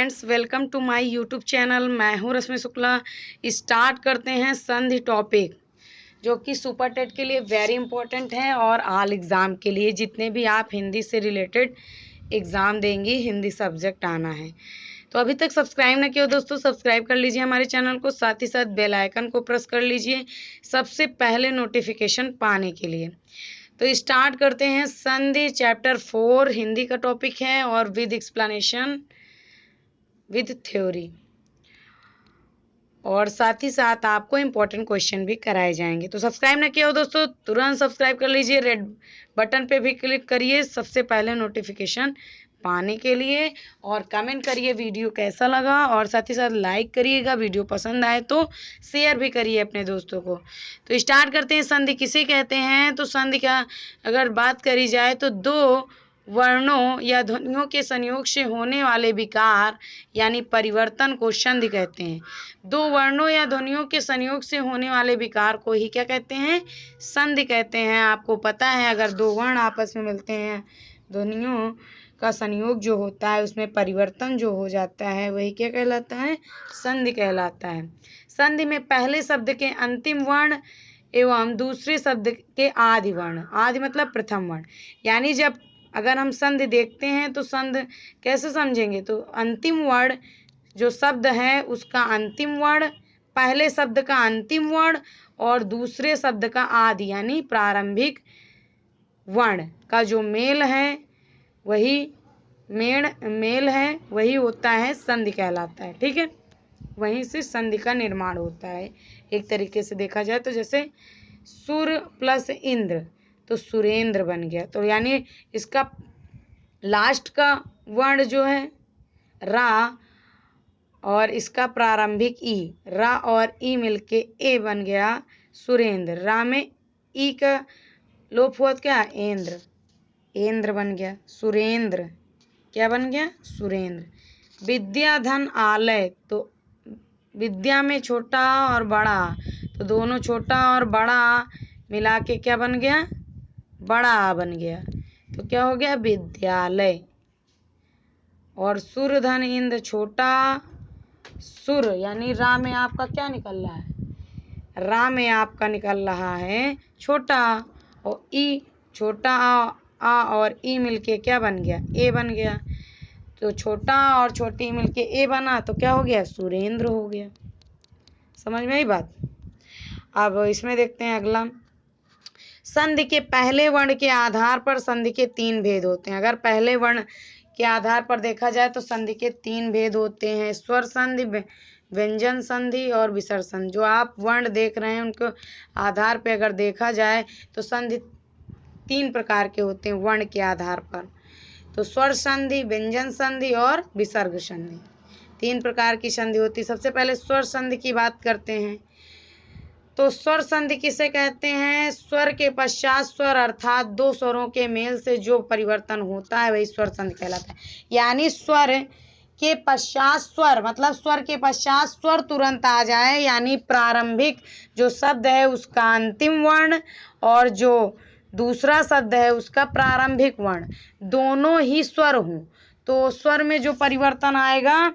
Friends, welcome to my YouTube channel. मैं हूं रश्मि Shukla. Start करते हैं संधि टॉपिक, जो कि सुपर टेट के लिए वेरी इंपॉर्टेंट है और ऑल एग्ज़ाम के लिए जितने भी आप हिंदी से रिलेटेड एग्ज़ाम देंगी, हिंदी सब्जेक्ट आना है। तो अभी तक सब्सक्राइब ना किया हो दोस्तों, सब्सक्राइब कर लीजिए हमारे चैनल को, साथ ही साथ बेल आइकन को प्रेस कर लीजिए सबसे पहले नोटिफिकेशन पाने के लिए। तो स्टार्ट करते हैं संधि चैप्टर 4, हिंदी का टॉपिक है और विद एक्सप्लेनेशन विद थ्योरी, और साथ ही साथ आपको इम्पोर्टेंट क्वेश्चन भी कराए जाएंगे। तो सब्सक्राइब ना किया हो दोस्तों, तुरंत सब्सक्राइब कर लीजिए, रेड बटन पे भी क्लिक करिए सबसे पहले नोटिफिकेशन पाने के लिए, और कमेंट करिए वीडियो कैसा लगा, और साथ ही साथ लाइक करिएगा। वीडियो पसंद आए तो शेयर भी करिए अपने दोस्तों को। तो स्टार्ट करते हैं। संधि किसे कहते हैं? तो संधि का अगर बात करी जाए तो दो वर्णों या ध्वनियों के संयोग से होने वाले विकार यानी परिवर्तन को संधि कहते हैं। दो वर्णों या ध्वनियों के संयोग से होने वाले विकार को ही क्या कहते हैं? संधि कहते हैं। आपको पता है, अगर दो वर्ण आपस में मिलते हैं, ध्वनियों का संयोग जो होता है उसमें परिवर्तन जो हो जाता है, वही क्या कहलाता है? संधि कहलाता है। संधि में पहले शब्द के अंतिम वर्ण एवं दूसरे शब्द के आदि वर्ण, आदि मतलब प्रथम वर्ण, यानी जब अगर हम संधि देखते हैं तो संधि कैसे समझेंगे? तो अंतिम वर्ण जो शब्द है उसका अंतिम वर्ण, पहले शब्द का अंतिम वर्ण और दूसरे शब्द का आदि यानी प्रारंभिक वर्ण का जो मेल है, वही मेल है, वही होता है संधि कहलाता है। ठीक है, वहीं से संधि का निर्माण होता है। एक तरीके से देखा जाए तो जैसे सुर प्लस इंद्र तो सुरेंद्र बन गया। तो यानी इसका लास्ट का वर्ण जो है रा और इसका प्रारंभिक ई, रा और ई मिलके ए बन गया सुरेंद्र। रा में ई का लोप हुआ तो क्या? इंद्र, इंद्र बन गया सुरेंद्र। क्या बन गया? सुरेंद्र। विद्या धन आलय, तो विद्या में छोटा और बड़ा, तो दोनों छोटा और बड़ा मिला के क्या बन गया? बड़ा बन गया। तो क्या हो गया? विद्यालय। और सुर धन इंद्र, छोटा सुर यानी रा में आपका क्या निकल रहा है? रा में आपका निकल रहा है छोटा, और ई छोटा आ और ई मिलके क्या बन गया? ए बन गया। तो छोटा और छोटी मिलके ए बना तो क्या हो गया? सुरेंद्र हो गया। समझ में आई बात? अब इसमें देखते हैं अगला। संधि के पहले वर्ण के आधार पर संधि के तीन भेद होते हैं। अगर पहले वर्ण के आधार पर देखा जाए तो संधि के तीन भेद होते हैं: स्वर संधि, व्यंजन संधि और विसर्ग संधि। जो आप वर्ण देख रहे हैं उनको आधार पर अगर देखा जाए तो संधि तीन प्रकार के होते हैं वर्ण के आधार पर। तो स्वर संधि, व्यंजन संधि और विसर्ग संधि, तीन प्रकार की संधि होती है। सबसे पहले स्वर संधि की बात करते हैं। तो स्वर संधि किसे कहते हैं? स्वर के पश्चात स्वर अर्थात दो स्वरों के मेल से जो परिवर्तन होता है वही स्वर संधि कहलाता है। यानी स्वर के पश्चात स्वर, मतलब स्वर के पश्चात स्वर तुरंत आ जाए, यानी प्रारंभिक जो शब्द है उसका अंतिम वर्ण और जो दूसरा शब्द है उसका प्रारंभिक वर्ण दोनों ही स्वर हों, तो स्वर में जो परिवर्तन आएगा,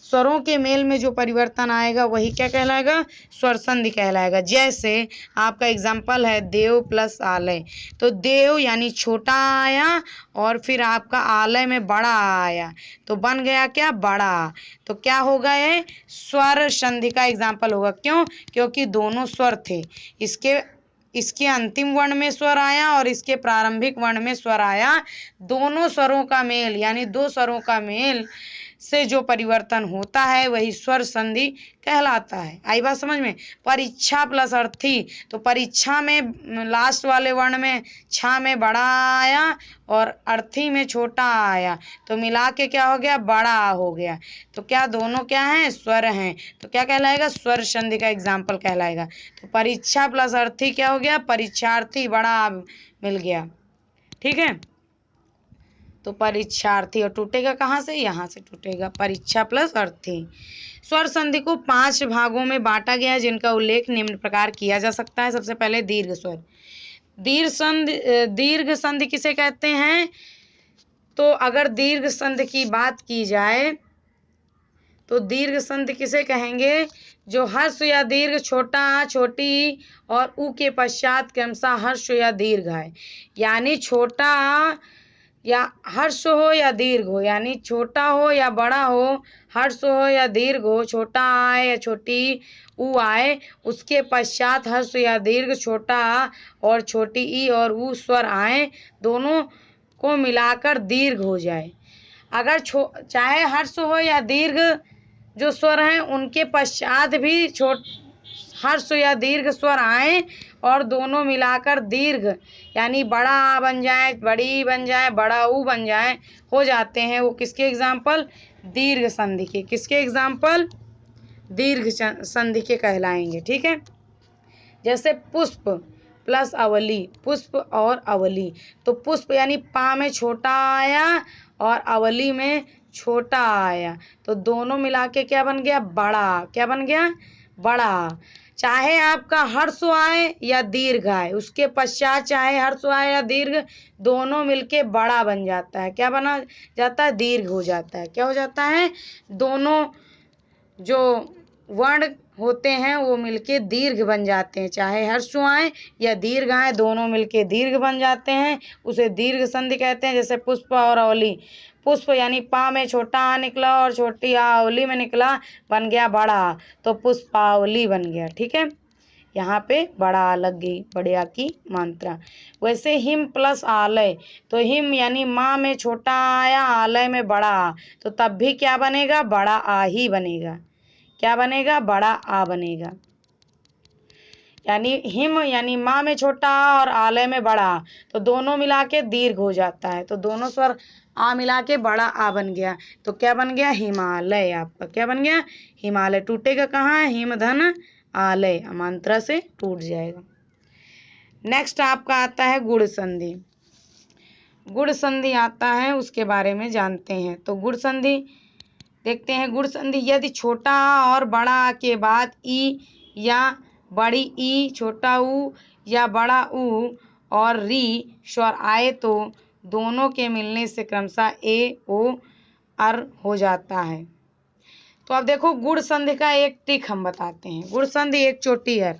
स्वरों के मेल में जो परिवर्तन आएगा वही क्या कहलाएगा? स्वर संधि कहलाएगा। जैसे आपका एग्जाम्पल है देव प्लस आलय, तो देव यानी छोटा आया और फिर आपका आलय में बड़ा आया तो बन गया क्या? बड़ा। तो क्या होगा? ये स्वर संधि का एग्जाम्पल होगा। क्यों? क्योंकि दोनों स्वर थे, इसके अंतिम वर्ण में स्वर आया और इसके प्रारंभिक वर्ण में स्वर आया। दोनों स्वरों का मेल यानी दो स्वरों का मेल से जो परिवर्तन होता है वही स्वर संधि कहलाता है। आई बात समझ में? परीक्षा प्लस अर्थी, तो परीक्षा में लास्ट वाले वर्ण में छा में बड़ा आया और अर्थी में छोटा आया तो मिला के क्या हो गया? बड़ा हो गया। तो क्या दोनों क्या हैं? स्वर हैं। तो क्या कहलाएगा? स्वर संधि का एग्जाम्पल कहलाएगा। तो परीक्षा प्लस अर्थी क्या हो गया? परीक्षार्थी, बड़ा मिल गया। ठीक है, तो परीक्षार्थी, और टूटेगा कहाँ से? यहाँ से टूटेगा, परीक्षा प्लस अर्थी। स्वर संधि को 5 भागों में बांटा गया है जिनका उल्लेख निम्न प्रकार किया जा सकता है। सबसे पहले दीर्घ स्वर। दीर्घ संधि किसे कहते हैं? तो अगर दीर्घ संधि की बात की जाए तो दीर्घ संधि किसे कहेंगे? जो हर्ष या दीर्घ छोटा छोटी ई और ऊ के पश्चात क्रमशः हर्ष या दीर्घ है। यानी छोटा या हर्ष हो या दीर्घ हो, यानी छोटा हो या बड़ा हो, हर्ष हो या दीर्घ हो, छोटा आए या छोटी ऊ आए, उसके पश्चात हर्ष या दीर्घ छोटा और छोटी ई और ऊ स्वर आए, दोनों को मिलाकर दीर्घ हो जाए। अगर चाहे हर्ष हो या दीर्घ जो स्वर हैं उनके पश्चात भी हर्ष या दीर्घ स्वर आए और दोनों मिलाकर दीर्घ यानी बड़ा आ बन जाए, बड़ी बन जाए, बड़ा ऊ बन जाए, हो जाते हैं। वो किसके एग्जाम्पल? दीर्घ संधि के। किसके एग्जाम्पल? दीर्घ संधि के कहलाएंगे। ठीक है। जैसे पुष्प प्लस अवली, पुष्प और अवली। तो पुष्प यानी पा में छोटा आया और अवली में छोटा आया, तो दोनों मिला के क्या बन गया? बड़ा। क्या बन गया? बड़ा। चाहे आपका हर्ष आए या दीर्घ आए, उसके पश्चात चाहे हर्ष आए या दीर्घ, दोनों मिलके बड़ा बन जाता है। क्या बना जाता है? दीर्घ हो जाता है। क्या हो जाता है? दोनों जो वर्ण होते हैं वो मिलके दीर्घ बन जाते हैं। चाहे हर्ष आए या दीर्घ आए, दोनों मिलके दीर्घ बन जाते हैं, उसे दीर्घ संधि कहते हैं। जैसे पुष्प और अवली। पुष्प यानी पा में छोटा आ निकला और छोटी आ अवली में निकला, बन गया बड़ा, तो पुष्पावली बन गया। ठीक है। यहाँ पे बड़ा आ लग गई, बड़े आ की मात्रा। वैसे हिम प्लस आलय, तो हिम यानी माँ में छोटा आया, आलय में बड़ा आ, तो तब भी क्या बनेगा? बड़ा आ ही बनेगा। क्या बनेगा? बड़ा आ बनेगा। यानी हिम यानी माँ में छोटा आ और आलय में बड़ा आ, तो दोनों मिला के दीर्घ हो जाता है, तो दोनों स्वर आ मिला के बड़ा आ बन गया, तो क्या बन गया? हिमालय। आपका क्या बन गया? हिमालय। टूटेगा कहाँ? हिम धन आलय, अमांतरा से टूट जाएगा। नेक्स्ट आपका आता है गुण संधि। गुण संधि आता है, उसके बारे में जानते हैं। तो गुण संधि देखते हैं। गुण संधि यदि छोटा आ और बड़ा आ के बाद ई या बड़ी ई, छोटा ऊ या बड़ा ऊ और री स्वर आए, तो दोनों के मिलने से क्रमशः ए ओ अर हो जाता है। तो अब देखो गुण संधि का एक ट्रिक हम बताते हैं। गुण संधि एक चोटी अर।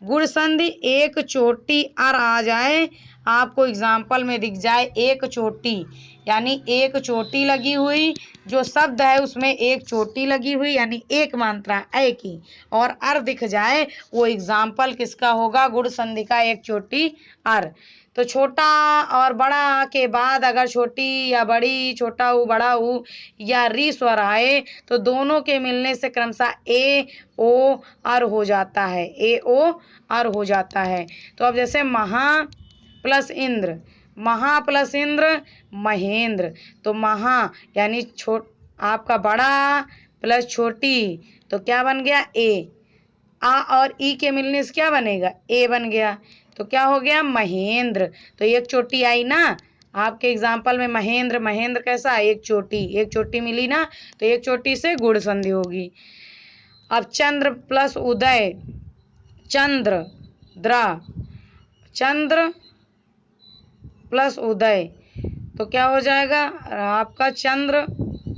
गुण संधि एक चोटी अर आ जाए, आपको एग्जाम्पल में दिख जाए एक चोटी, यानी एक चोटी लगी हुई, जो शब्द है उसमें एक चोटी लगी हुई यानी एक मात्रा ए की, और अर दिख जाए, वो एग्जाम्पल किसका होगा? गुण संधि का एक चोटी अर। तो छोटा और बड़ा के बाद अगर छोटी या बड़ी, छोटा ऊ बड़ा ऊ या री स्वर आए, तो दोनों के मिलने से क्रमशः ए ओ अर हो जाता है। ए ओ अर हो जाता है। तो अब जैसे महा प्लस इंद्र, महा प्लस इंद्र महेंद्र, तो महा यानी आपका बड़ा प्लस छोटी, तो क्या बन गया? ए। आ और ई के मिलने से क्या बनेगा? ए बन गया, तो क्या हो गया? महेंद्र। तो एक चोटी आई ना आपके एग्जाम्पल में, महेंद्र। महेंद्र कैसा? एक चोटी, एक चोटी मिली ना, तो एक चोटी से गुण संधि होगी। अब चंद्र प्लस उदय, चंद्र द्रा, चंद्र प्लस उदय, तो क्या हो जाएगा? आपका चंद्र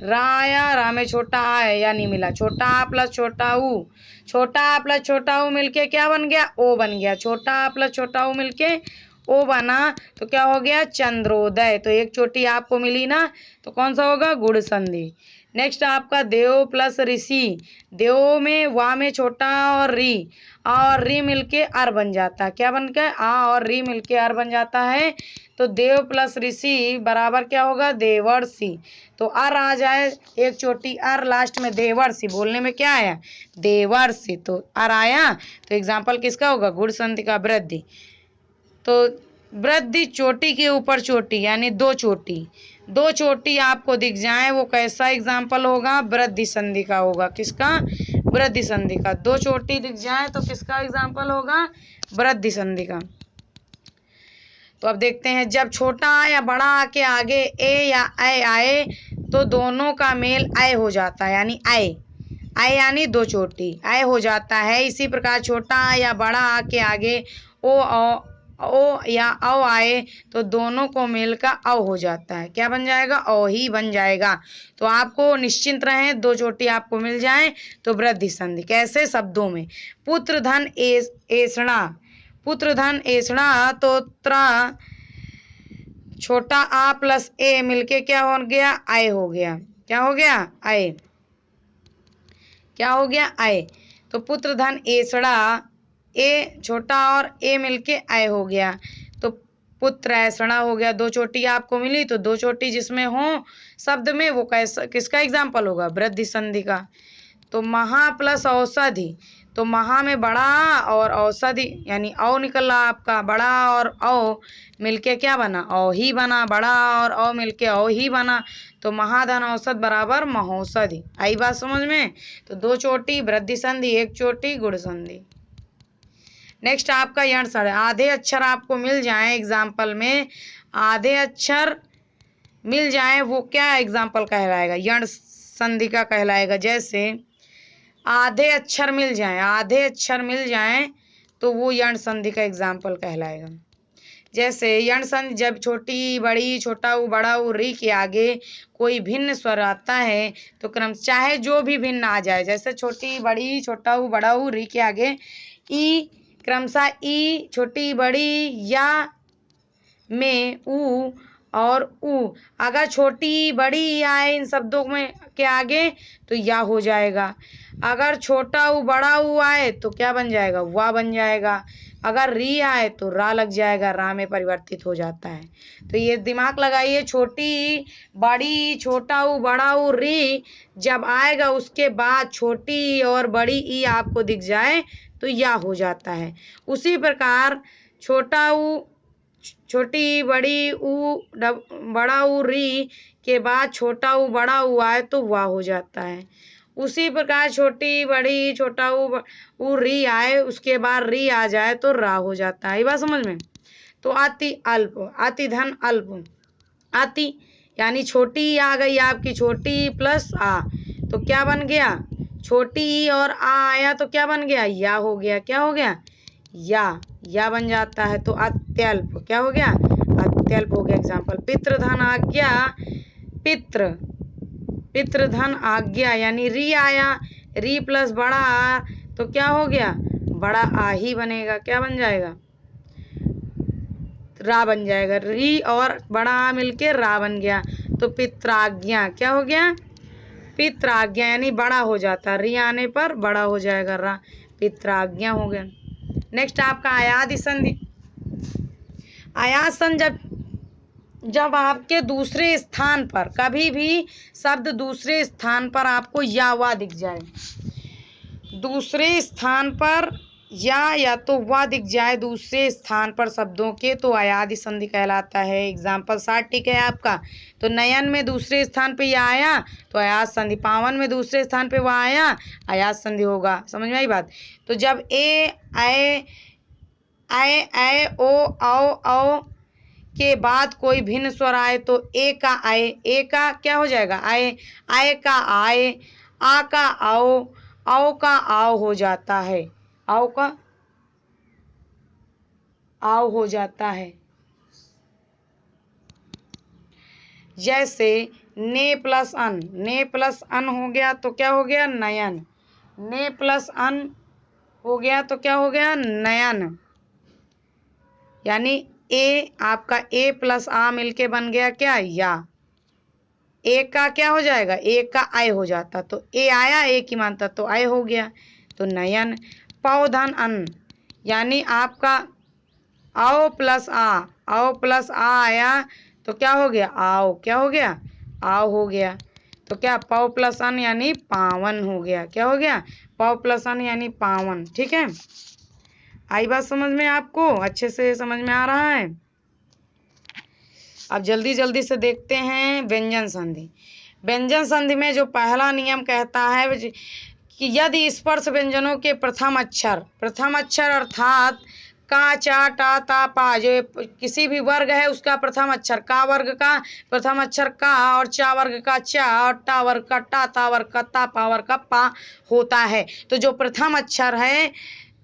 रा आया, रा में छोटा आ है या नहीं मिला, छोटा आ प्लस छोटा ऊ, छोटा आ प्लस छोटा ऊ मिलके क्या बन गया? ओ बन गया। छोटा आ प्लस छोटा ऊ मिलके ओ बना, तो क्या हो गया? चंद्रोदय। तो एक चोटी आपको मिली ना, तो कौन सा होगा? गुण संधि। नेक्स्ट आपका देव प्लस ऋषि, देव में वा में छोटा और री, आ और री मिलके अर बन जाता है। क्या बन गया? आ और री मिलके अर बन जाता है, तो देव प्लस ऋषि बराबर क्या होगा? देवर्षि। तो अर आ जाए, एक चोटी अर, लास्ट में देवर्षि, बोलने में क्या आया? देवर्षि। तो अर आया, तो एग्जाम्पल किसका होगा? गुण संधि का वृद्धि। तो वृद्धि चोटी के ऊपर चोटी, यानी दो चोटी, दो चोटी आपको दिख जाए, वो कैसा एग्जाम्पल होगा? वृद्धि संधि का होगा। किसका? वृद्धि संधि का। दो चोटी दिख जाए तो किसका एग्जाम्पल होगा? वृद्धि संधि का। तो अब देखते हैं, जब छोटा आ या बड़ा आ के आगे ए या ऐ आए, तो दोनों का मेल ऐ हो जाता है, यानी ऐ। ऐ यानी दो चोटी, ऐ हो जाता है। इसी प्रकार छोटा आ या बड़ा आ के आगे ओ ओ या औ आए तो दोनों को मिलकर औ हो जाता है। क्या बन जाएगा? औ ही बन जाएगा। तो आपको निश्चिंत रहें, दो चोटी आपको मिल जाए तो वृद्धि संधि। कैसे? शब्दों में। पुत्र धन एषणा, पुत्र धन एषणा तो त्रा छोटा आ प्लस ए मिलके क्या हो गया? आय हो गया। क्या हो गया? आय। क्या हो गया? आय। तो पुत्र धन एषणा, ए छोटा और ए मिलके आय हो गया। तो पुत्र ऐसणा हो गया। दो चोटी आपको मिली तो दो चोटी जिसमें हो शब्द में वो कैसा किसका एग्जाम्पल होगा? वृद्धि संधि का। तो महा प्लस औषधि, तो महा में बड़ा और औषधि यानी औ निकला आपका, बड़ा और औ मिलके क्या बना? औ ही बना। बड़ा और औ मिलके औ ही बना। तो महाधन औसत बराबर महोषधि। आई बात समझ में? तो दो चोटी वृद्धि संधि, एक चोटी गुण संधि। नेक्स्ट आपका यण षण। आधे अक्षर आपको मिल जाए एग्जाम्पल में, आधे अक्षर मिल जाए वो क्या एग्जाम्पल कहलाएगा? यण संधि का कहलाएगा। जैसे आधे अक्षर मिल जाए, आधे अक्षर मिल जाए तो वो यण संधि का एग्जाम्पल कहलाएगा। जैसे यण संधि जब छोटी बड़ी छोटा ऊ बड़ा ऊ री के आगे कोई भिन्न स्वर आता है तो क्रम चाहे जो भी भिन्न आ जाए, जैसे छोटी बड़ी छोटा ऊ बड़ा ऊ री के आगे ई क्रमशः ई छोटी बड़ी या में ऊ और ऊ अगर छोटी बड़ी आए इन शब्दों में के आगे तो या हो जाएगा। अगर छोटा ऊ बड़ा ऊ आए तो क्या बन जाएगा? वाह बन जाएगा। अगर री आए तो रा लग जाएगा, रा में परिवर्तित हो जाता है। तो ये दिमाग लगाइए, छोटी बड़ी छोटा ऊ बड़ा ऊ री जब आएगा उसके बाद छोटी और बड़ी ई आपको दिख जाए तो या हो जाता है। उसी प्रकार छोटा ऊ छोटी बड़ी ऊ बड़ा ऊ री के बाद छोटा ऊ बड़ा ऊ आए तो वाह हो जाता है। उसी प्रकार छोटी बड़ी छोटा ऊ री आए उसके बाद री आ जाए तो रा हो जाता है। ये बात समझ में? तो अति अल्प, अति धन अल्प, अति यानी छोटी आ गई आपकी, छोटी प्लस आ तो क्या बन गया? छोटी और आ आया तो क्या बन गया? या हो गया। क्या हो गया? या बन जाता है। तो अत्यल्प क्या हो गया? अत्यल्प हो गया एग्जाम्पल। पितृ धन आज्ञा, पितृ पितृ धन आज्ञा यानी री आया, री प्लस बड़ा आ तो क्या हो गया? बड़ा आ ही बनेगा। क्या बन जाएगा? रा बन जाएगा। री और बड़ा आ मिलके रा बन गया। तो पित्राज्ञा क्या हो गया? पित्राज्ञा यानी बड़ा हो जाता, री आने पर बड़ा हो जाएगा, रा पित्राज्ञा हो गया। नेक्स्ट आपका आयादि संधि। आयात संधि जब आपके दूसरे स्थान पर कभी भी शब्द दूसरे स्थान पर आपको या वा दिख जाए, दूसरे स्थान पर या तो वा दिख जाए दूसरे स्थान पर शब्दों के तो आयादि संधि कहलाता है। एग्जाम्पल 60 ठीक है आपका। तो नयन में दूसरे स्थान पे या आया तो आयात संधि, पावन में दूसरे स्थान पे वह आया आयात संधि होगा। समझ में आई बात? तो जब ए आए आए आए ओ आओ आओ के बाद कोई भिन्न स्वर आए तो ए का आए, ए का क्या हो जाएगा? आए, आए का आए, आ का आओ का आओ हो जाता है, आओ का आओ हो जाता है। जैसे ने प्लस अन हो गया तो क्या हो गया? नयन। ने प्लस अन हो गया तो क्या हो गया? नयन। यानी ए आपका ए प्लस आ मिलके बन गया क्या? या। ए का क्या हो जाएगा? ए का आय हो जाता तो ए आया ए की मानता तो आय हो गया। तो नयन। पौधन अन यानी आपका आओ प्लस आ आया तो क्या हो गया? आओ। क्या हो गया? आओ हो गया। तो क्या पौ प्लस अन यानी पावन हो गया। क्या हो गया? पौ प्लस अन यानी पावन। ठीक है, आई बात समझ में? आपको अच्छे से समझ में आ रहा है? अब जल्दी जल्दी से देखते हैं व्यंजन संधि। व्यंजन संधि में जो पहला नियम कहता है कि यदि स्पर्श व्यंजनों के प्रथम अक्षर अर्थात का चा टा ता पा जो किसी भी वर्ग है उसका प्रथम अक्षर, का वर्ग का प्रथम अक्षर का और चा वर्ग का चा और टा वर्ग का टा, ता वर्ग का ता, पा वर्ग का पा होता है। तो जो प्रथम अक्षर है,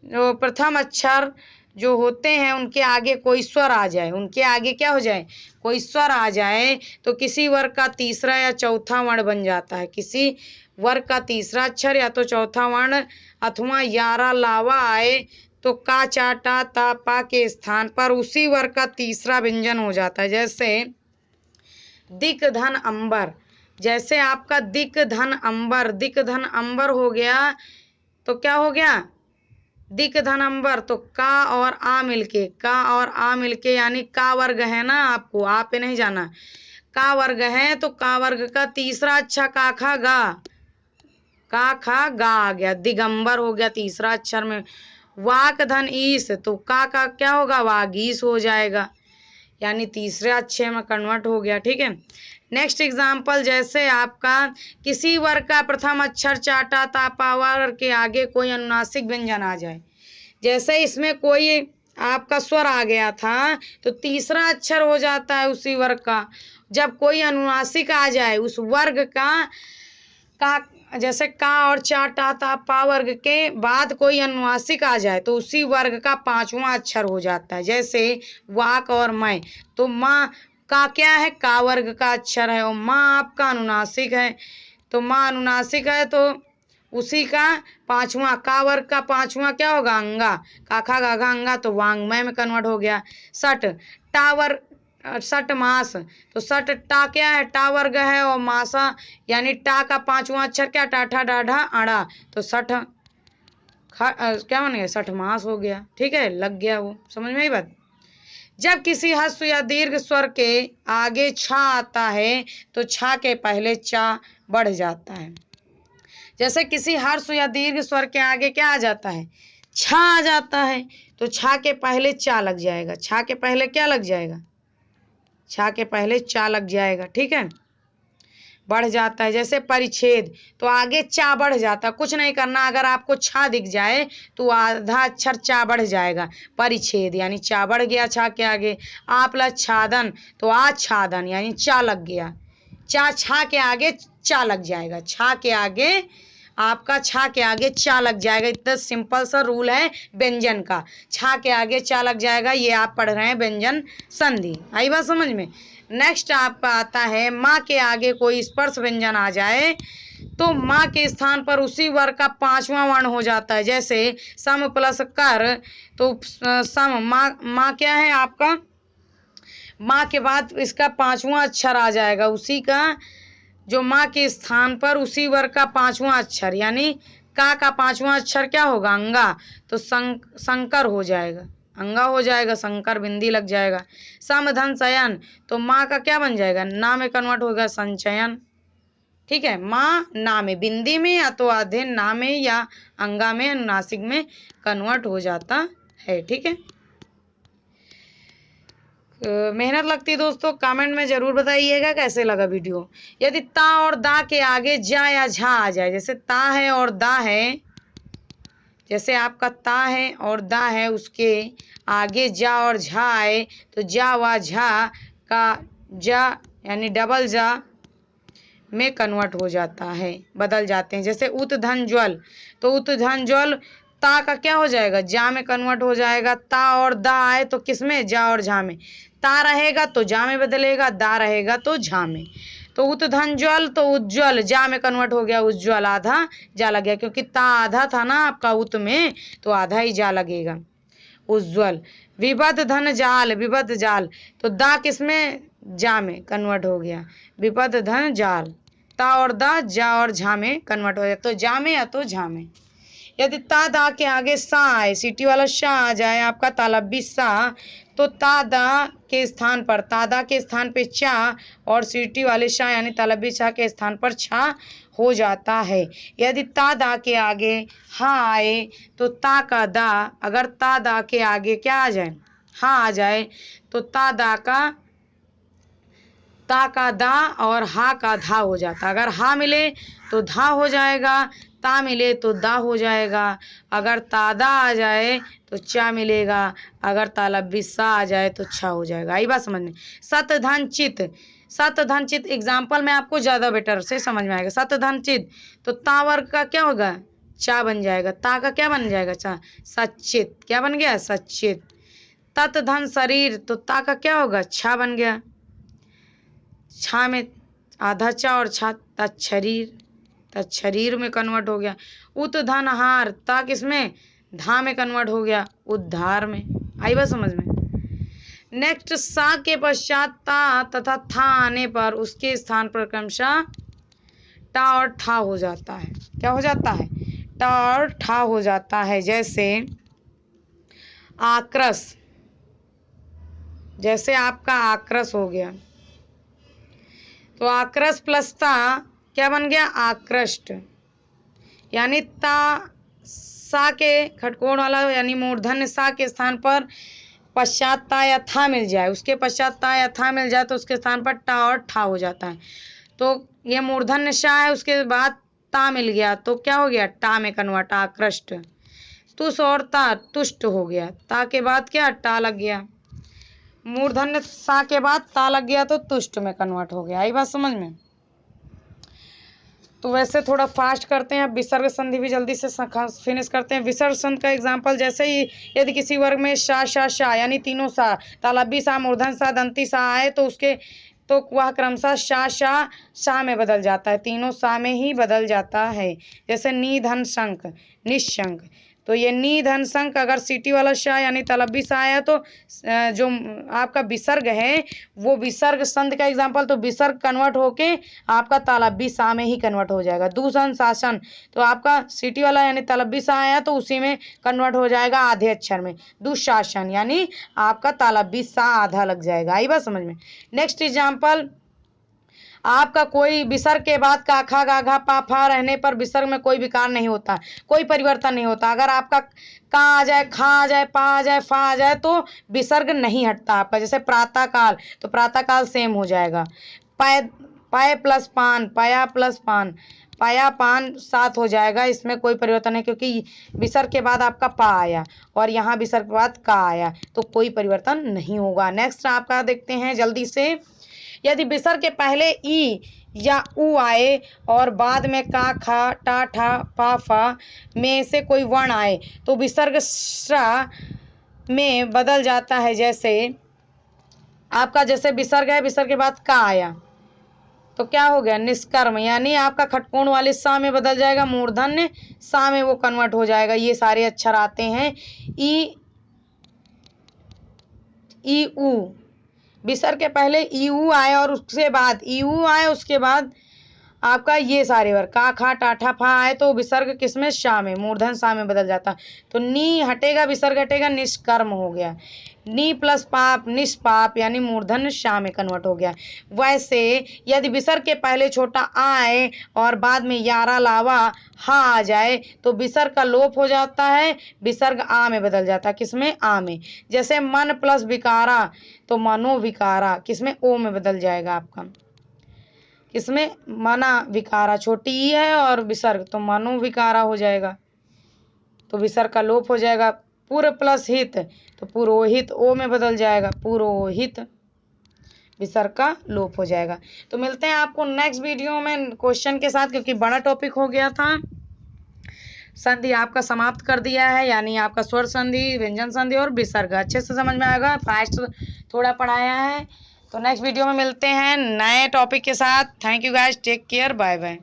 जो प्रथम अक्षर जो होते हैं उनके आगे कोई स्वर आ जाए, उनके आगे क्या हो जाए, कोई स्वर आ जाए, तो किसी वर्ग का तीसरा या चौथा वर्ण बन जाता है। किसी वर्ग का तीसरा अक्षर या तो चौथा वर्ण अथवा यारा लावा आए तो का चा टा ता पा के स्थान पर उसी वर्ग का तीसरा व्यंजन हो जाता है। जैसे दिक धन अंबर, जैसे आपका दिक धन अंबर, दिक धन अंबर हो गया तो क्या हो गया, दिक धन अंबर, तो का और आ मिलके, का और आ मिलके यानी का वर्ग है ना, आपको आ पे नहीं जाना, का वर्ग है तो का वर्ग का तीसरा अच्छा का खा गा, का खा गा आ गया, दिगंबर हो गया तीसरा अक्षर में। वाक धन ईस, तो का क्या होगा, वागीस हो जाएगा, यानी तीसरे अक्षर में कन्वर्ट हो गया। ठीक है, नेक्स्ट एग्जाम्पल, जैसे आपका किसी वर्ग का प्रथम अक्षर चाटा तापा वर्ग के आगे कोई अनुनासिक व्यंजन आ जाए। जैसे इसमें कोई आपका स्वर आ गया था तो तीसरा अक्षर हो जाता है उसी वर्ग का। जब कोई अनुनासिक आ जाए उस वर्ग का जैसे का और चा टा ता पा वर्ग के बाद कोई अनुनासिक आ जाए तो उसी वर्ग का पांचवा अक्षर हो जाता है। जैसे वाक और मैं, तो माँ का क्या है, का वर्ग का अक्षर है, और माँ आपका अनुनासिक है, तो माँ अनुनासिक है तो उसी का पांचवा, का वर्ग का पांचवा क्या होगा, अंगा, काखा गाघा अंगा, तो वांग्मय में कन्वर्ट हो गया। सट टावर, सट मास, तो सट टा क्या है, टा वर्ग है, और मासा यानी टा का पांचवा अक्षर क्या, टाठा डाढ़ा अड़ा, तो सठ क्या बन गया, सठ मास हो गया। ठीक है, लग गया, वो समझ में आई बात। जब किसी ह्रस्व या दीर्घ स्वर के आगे छा आता है तो छा के पहले चा बढ़ जाता है। जैसे किसी ह्रस्व या दीर्घ स्वर के आगे क्या आ जाता है, छा आ जाता है, तो छा के पहले चा लग जाएगा, छा के पहले क्या लग जाएगा, छा के पहले चा लग जाएगा। ठीक है, बढ़ जाता है। जैसे परिच्छेद, तो आगे चा बढ़ जाता है, कुछ नहीं करना, अगर आपको छा दिख जाए तो आधा अक्षर चा बढ़ जाएगा, परिच्छेद यानी चा बढ़ गया छा के आगे। आ प्लस छादन, तो आच्छादन यानी चा लग गया, चा छा के आगे चा लग जाएगा, छा के आगे आपका छा के आगे चा लग जाएगा। इतना सिंपल सा रूल है व्यंजन का, छा के आगे चा लग जाएगा, ये आप पढ़ रहे हैं व्यंजन संधि। आई बात समझ में। नेक्स्ट आपका आता है माँ के आगे कोई स्पर्श व्यंजन आ जाए तो माँ के स्थान पर उसी वर्ग का पांचवा वर्ण हो जाता है। जैसे सम प्लस कर, तो सम माँ क्या है आपका, माँ के बाद इसका पांचवा अक्षर आ जाएगा, उसी का जो माँ के स्थान पर उसी वर्ग का पांचवा अक्षर, यानी का पांचवा अक्षर क्या होगा, अंगा, तो शंकर हो जाएगा, अंगा हो जाएगा, शंकर बिंदी लग जाएगा। समधन शयन, तो माँ का क्या बन जाएगा, ना में कन्वर्ट होगा, संचयन। ठीक है, माँ ना में बिंदी में या तो आधे ना में या अंगा में अनुनासिक में कन्वर्ट हो जाता है। ठीक है, मेहनत लगती है दोस्तों, कमेंट में जरूर बताइएगा कैसे लगा वीडियो। यदि ता और दा के आगे जा या झा आ जाए, जैसे ता है और दा है, जैसे आपका ता है और दा है, उसके आगे जा और झा आए तो जा व झा का जा यानी डबल जा में कन्वर्ट हो जाता है, बदल जाते हैं। जैसे उत धन ज्वल, तो उत धन ज्वल ता का क्या हो जाएगा, जा में कन्वर्ट हो जाएगा। ता और दा आए तो किस में, जा और झा में, ता रहेगा तो जा में बदलेगा, दा रहेगा तो झा में। तो उत धन ज्वल, तो उज्ज्वल जा में कन्वर्ट हो गया, उज्ज्वल आधा जा लग गया, क्योंकि ता आधा था ना आपका उत में, तो आधा ही जा लगेगा, उज्ज्वल। विपद धन जाल, विपद जाल, तो दा किसमें, जा में कन्वर्ट हो गया, विपद धन जाल, ता और दा जा और झा में कन्वर्ट हो गया, तो जा में या तो झा में। यदि ता दा के आगे सा आए, सीटी वाला शाह आ जाए आपका तालब्बी सा, तो ता दा के स्थान पर, तादा के स्थान पे चा और सीटी वाले शाह यानी तालब्बी शाह के स्थान पर छा हो जाता है। यदि ता दा के आगे हा आए तो ता का दा, अगर ता दा के आगे क्या आ जाए, हा आ जाए, तो ता का दा और हा का धा हो जाता। अगर हा मिले तो धा हो जाएगा, ता मिले तो दा हो जाएगा। अगर तादा आ जाए तो चा मिलेगा, अगर तालब्बी सा आ जाए तो छा हो जाएगा। आई बात समझ में। सत धन चित, सत धन चित एग्जाम्पल में आपको ज़्यादा बेटर से समझ में आएगा। सत धन चित, तो ता वर्ग का क्या होगा, चा बन जाएगा, ता का क्या बन जाएगा, चा, सचित, क्या बन गया, सचित। तत धन शरीर, तो ता का क्या होगा, छा बन गया, छा में आधा चा और छा, तत्शरीर, तत्शरीर में कन्वर्ट हो गया। उत धन हार, ता किसमें, धा में कन्वर्ट हो गया, उद्धार में। आई बात समझ में। नेक्स्ट, सा के पश्चात ता तथा था आने पर उसके स्थान पर क्रमशः टा और ठा हो जाता है। क्या हो जाता है, टा और ठा हो जाता है। जैसे आक्रस, जैसे आपका आक्रस हो गया, तो आक्रस प्लस ता क्या बन गया, आकृष्ट, यानी ता सा के खटकोण वाला यानी मूर्धन्य सा के स्थान पर पश्चात ता या था मिल जाए, उसके पश्चात ता या था मिल जाए तो उसके स्थान पर टा और ठा हो जाता है। तो ये मूर्धन्य शा है, उसके बाद ता मिल गया तो क्या हो गया, टा में कन्वर्ट, आकृष्ट। तुष और ता, तुष्ट हो गया, ता के बाद क्या, टा लग गया, मूर्धन्य सा के बाद ता लग गया तो तुष्ट में कन्वर्ट हो गया। आई बात समझ में। तो वैसे थोड़ा फास्ट करते हैं, अब विसर्ग संधि भी जल्दी से फिनिश करते हैं। विसर्ग संधि का एग्जांपल, जैसे ही यदि किसी वर्ग में शा शा शा यानी तीनों सा, तालब्बी सा, मूर्धन सा, दंती सा आए तो उसके तो वह क्रमशः शा शा शा में बदल जाता है, तीनों सा में ही बदल जाता है। जैसे नी धन शंख, निशंक, तो ये नी धन शंख अगर सीटी वाला शा यानी तलब्बी सा आया तो जो आपका विसर्ग है वो विसर्ग संधि का एग्जाम्पल, तो विसर्ग कन्वर्ट होके आपका तलब्बी सा में ही कन्वर्ट हो जाएगा। दूषण शासन, तो आपका सीटी वाला यानी तलब्बी सा आया तो उसी में कन्वर्ट हो जाएगा आधे अक्षर में। दुशासन यानी आपका तलब्बी सा आधा लग जाएगा। आई बात समझ में। नेक्स्ट एग्जाम्पल, आपका कोई विसर्ग के बाद का खा गा घा पा फा रहने पर विसर्ग में कोई विकार नहीं होता, कोई परिवर्तन नहीं होता। अगर आपका का आ जाए, खा आ जाए, पा आ जाए, फा आ जाए तो विसर्ग नहीं हटता आपका। जैसे प्रातः काल, तो प्रातः काल सेम हो जाएगा। पाय, पाय प्लस पान, पाया प्लस पान, पाया पान साथ हो जाएगा, इसमें कोई परिवर्तन नहीं क्योंकि विसर्ग के बाद आपका पा आया और यहाँ विसर्ग के बाद का आया तो कोई परिवर्तन नहीं होगा। नेक्स्ट आपका देखते हैं जल्दी से, यदि विसर्ग के पहले ई या उ आए और बाद में का खा टा ठा पा फा में से कोई वर्ण आए तो विसर्ग श्रा में बदल जाता है। जैसे आपका जैसे विसर्ग है, विसर्ग के बाद का आया तो क्या हो गया, निष्कर्म, यानी आपका खटकोण वाले सा में बदल जाएगा, मूर्धन्य सा में वो कन्वर्ट हो जाएगा। ये सारे अक्षर आते हैं। ई उ, विसर्ग के पहले ई उ आए और उसके बाद ई उ आए, उसके बाद आपका ये सारे वर्ग का खा टाठा फा आए तो विसर्ग किसमें, शा में, मूर्धन सा में बदल जाता। तो नी हटेगा, विसर्ग हटेगा, निष्कर्म हो गया। नी प्लस पाप, निष्पाप, यानी मूर्धन शा में कन्वर्ट हो गया। वैसे यदि विसर्ग के पहले छोटा आ आए और बाद में यारा लावा हा आ जाए तो विसर्ग का लोप हो जाता है, विसर्ग आ में बदल जाता है। किसमें, आ में। जैसे मन प्लस विकारा, तो मनोविकारा किसमें, ओ में बदल जाएगा आपका। इसमें मना विकारा, छोटी ई है और विसर्ग तो मनो विकारा हो जाएगा, तो विसर्ग का लोप हो जाएगा। पुर प्लस हित, तो पुरोहित ओ में बदल जाएगा, पुरोहित, विसर्ग का लोप हो जाएगा। तो मिलते हैं आपको नेक्स्ट वीडियो में क्वेश्चन के साथ, क्योंकि बड़ा टॉपिक हो गया था। संधि आपका समाप्त कर दिया है, यानी आपका स्वर संधि, व्यंजन संधि और विसर्ग अच्छे से समझ में आएगा, फास्ट थोड़ा पढ़ाया है। तो नेक्स्ट वीडियो में मिलते हैं नए टॉपिक के साथ। Thank you guys, take care, bye bye.